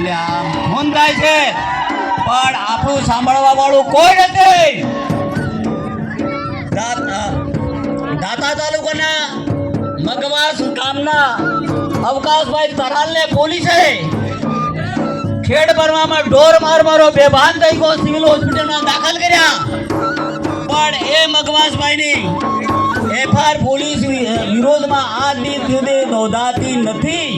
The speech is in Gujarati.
ફોન થાય છે પણ આપણું સાંભળવા વાળું કોઈ નથી. દાતા તાલુકાના મગવાસ ગામના અવકાશભાઈ તરાલને પોલીસે ખેડ ભરવામાં ઢોર મારો બેભાન થઈ ગયો, સિવિલ હોસ્પિટલમાં દાખલ કર્યા. પણ એ મગવાસભાઈની એફઆઈઆર પોલીસ વિરોધમાં આજ દિવસ સુધી નોંધાતી નથી.